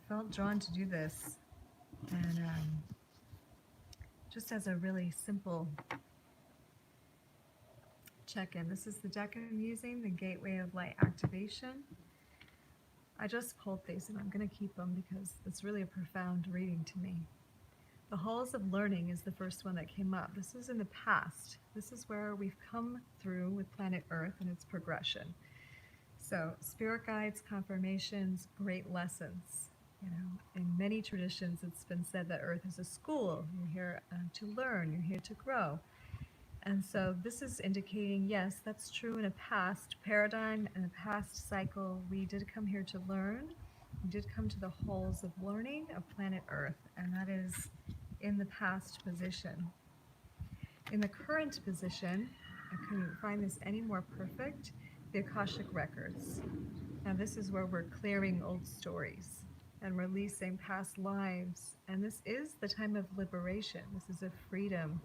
felt drawn to do this, and just as a really simple check-in. This is the deck I'm using, the Gateway of Light Activation. I just pulled these and I'm going to keep them because it's really a profound reading to me. The Halls of Learning is the first one that came up. This is in the past. This is where we've come through with planet Earth and its progression. So spirit guides, confirmations, great lessons. You know, in many traditions it's been said that Earth is a school. You're here to learn, you're here to grow. And so this is indicating, yes, that's true in a past paradigm and a past cycle. We did come here to learn. We did come to the halls of learning of planet Earth, and that is in the past position. In the current position, I couldn't find this any more perfect, the Akashic Records. Now this is where we're clearing old stories and releasing past lives. And this is the time of liberation. This is a freedom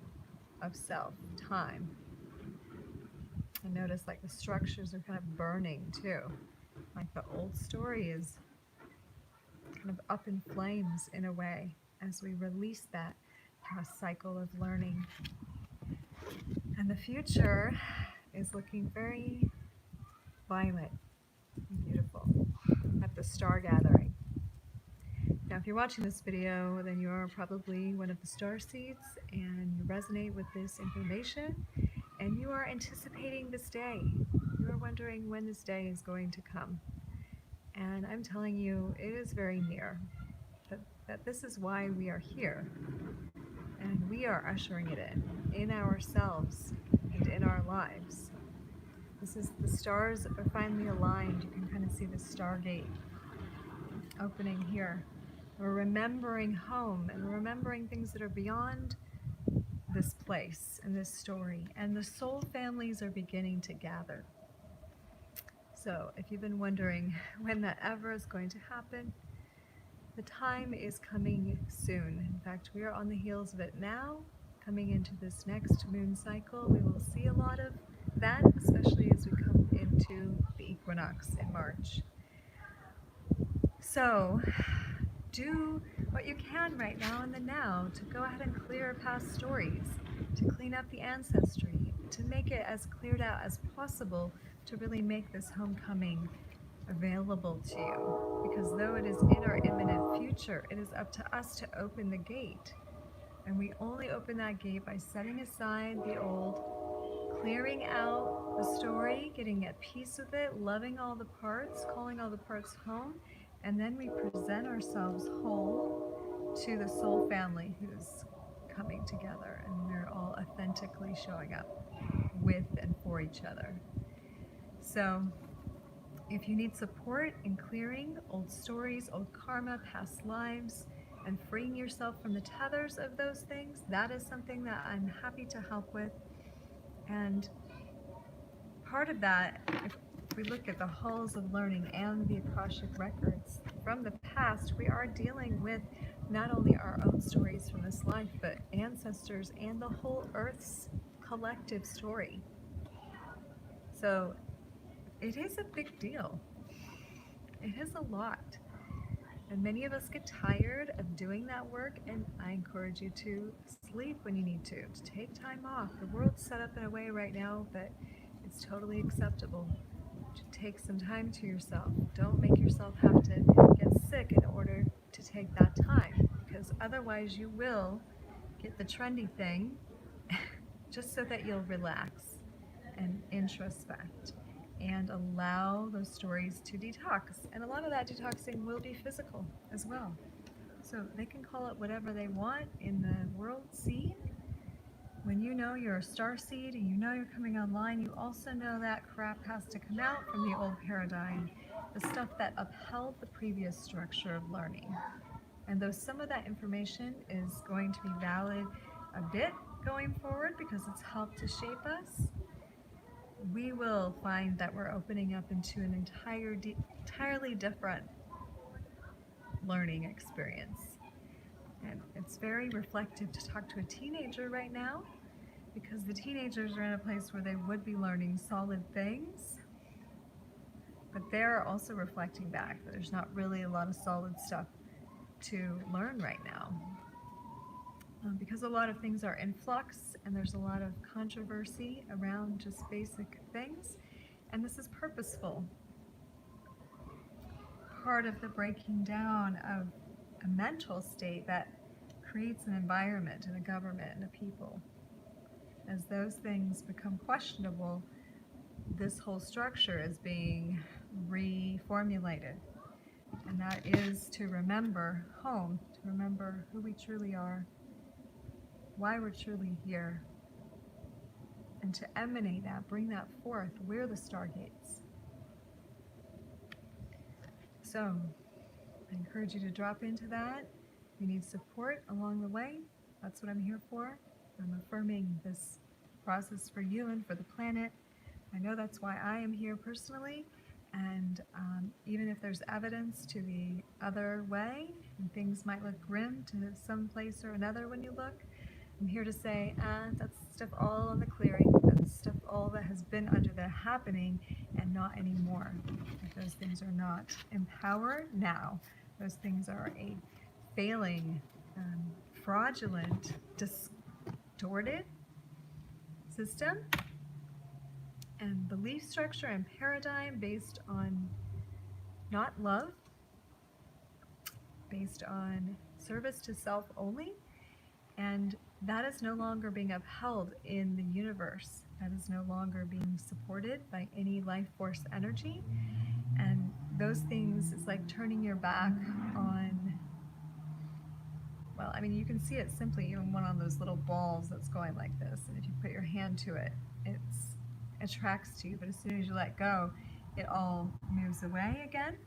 of self, time. And notice like the structures are kind of burning too. Like the old story is kind of up in flames in a way as we release that past cycle of learning. And the future is looking very violet and beautiful at the star gathering. Now, if you're watching this video, then you are probably one of the star seeds and you resonate with this information and you are anticipating this day. You are wondering when this day is going to come. And I'm telling you, it is very near. That this is why we are here. And we are ushering it in ourselves and in our lives. This is, the stars are finally aligned. You can kind of see the stargate opening here. We're remembering home and remembering things that are beyond this place and this story. And the soul families are beginning to gather. So if you've been wondering when that ever is going to happen, the time is coming soon. In fact, we are on the heels of it now. Coming into this next moon cycle, we will see a lot of that, especially as we come into the equinox in March. So do what you can right now in the now to go ahead and clear past stories, to clean up the ancestry, to make it as cleared out as possible to really make this homecoming available to you. Because though it is in our imminent future, it is up to us to open the gate. And we only open that gate by setting aside the old, clearing out the story, getting at peace with it, loving all the parts, calling all the parts home, and then we present ourselves whole to the soul family who's coming together, and we're all authentically showing up with and for each other. So if you need support in clearing old stories, old karma, past lives, and freeing yourself from the tethers of those things, that is something that I'm happy to help with. And part of that, if we look at the halls of learning and the Akashic records from the past, we are dealing with not only our own stories from this life, but ancestors and the whole Earth's collective story. So it is a big deal. It is a lot. And many of us get tired of doing that work, and I encourage you to sleep when you need to take time off. The world's set up in a way right now that it's totally acceptable to take some time to yourself. Don't make yourself have to get sick in order to take that time, because otherwise you will get the trendy thing just so that you'll relax and introspect and allow those stories to detox. And a lot of that detoxing will be physical as well. So they can call it whatever they want in the world scene. When you know you're a star seed and you know you're coming online, you also know that crap has to come out from the old paradigm, the stuff that upheld the previous structure of learning. And though some of that information is going to be valid a bit going forward because it's helped to shape us, we will find that we're opening up into an entirely different learning experience. And it's very reflective to talk to a teenager right now, because the teenagers are in a place where they would be learning solid things, but they're also reflecting back that there's not really a lot of solid stuff to learn right now. Because a lot of things are in flux and there's a lot of controversy around just basic things, and this is purposeful. Part of the breaking down of a mental state that creates an environment and a government and a people. As those things become questionable, this whole structure is being reformulated. And that is to remember home, to remember who we truly are, why we're truly here, and to emanate that, bring that forth. We're the stargates. So, I encourage you to drop into that. If you need support along the way, that's what I'm here for. I'm affirming this process for you and for the planet. I know that's why I am here personally, and even if there's evidence to the other way, and things might look grim to some place or another when you look, I'm here to say, that's stuff all on the clearing, that's stuff all that has been under the happening and not anymore. If those things are not empowered now, those things are a failing, fraudulent, distorted system and belief structure and paradigm based on not love, based on service to self only, and that is no longer being upheld in the universe. That is no longer being supported by any life force energy. And those things, it's like turning your back on, well, I mean, you can see it simply even one on those little balls that's going like this. And if you put your hand to it, it attracts to you. But as soon as you let go, it all moves away again.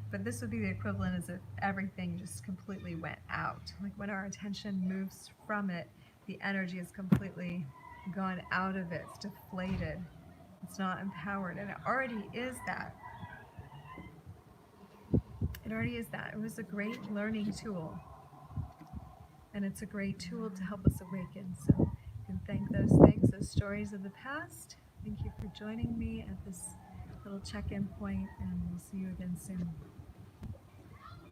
But this would be the equivalent as if everything just completely went out. Like when our attention moves from it, the energy is completely gone out of it. It's deflated. It's not empowered. And it already is that. It already is that. It was a great learning tool. And it's a great tool to help us awaken. So you can thank those things, those stories of the past. Thank you for joining me at this little check-in point, and we'll see you again soon.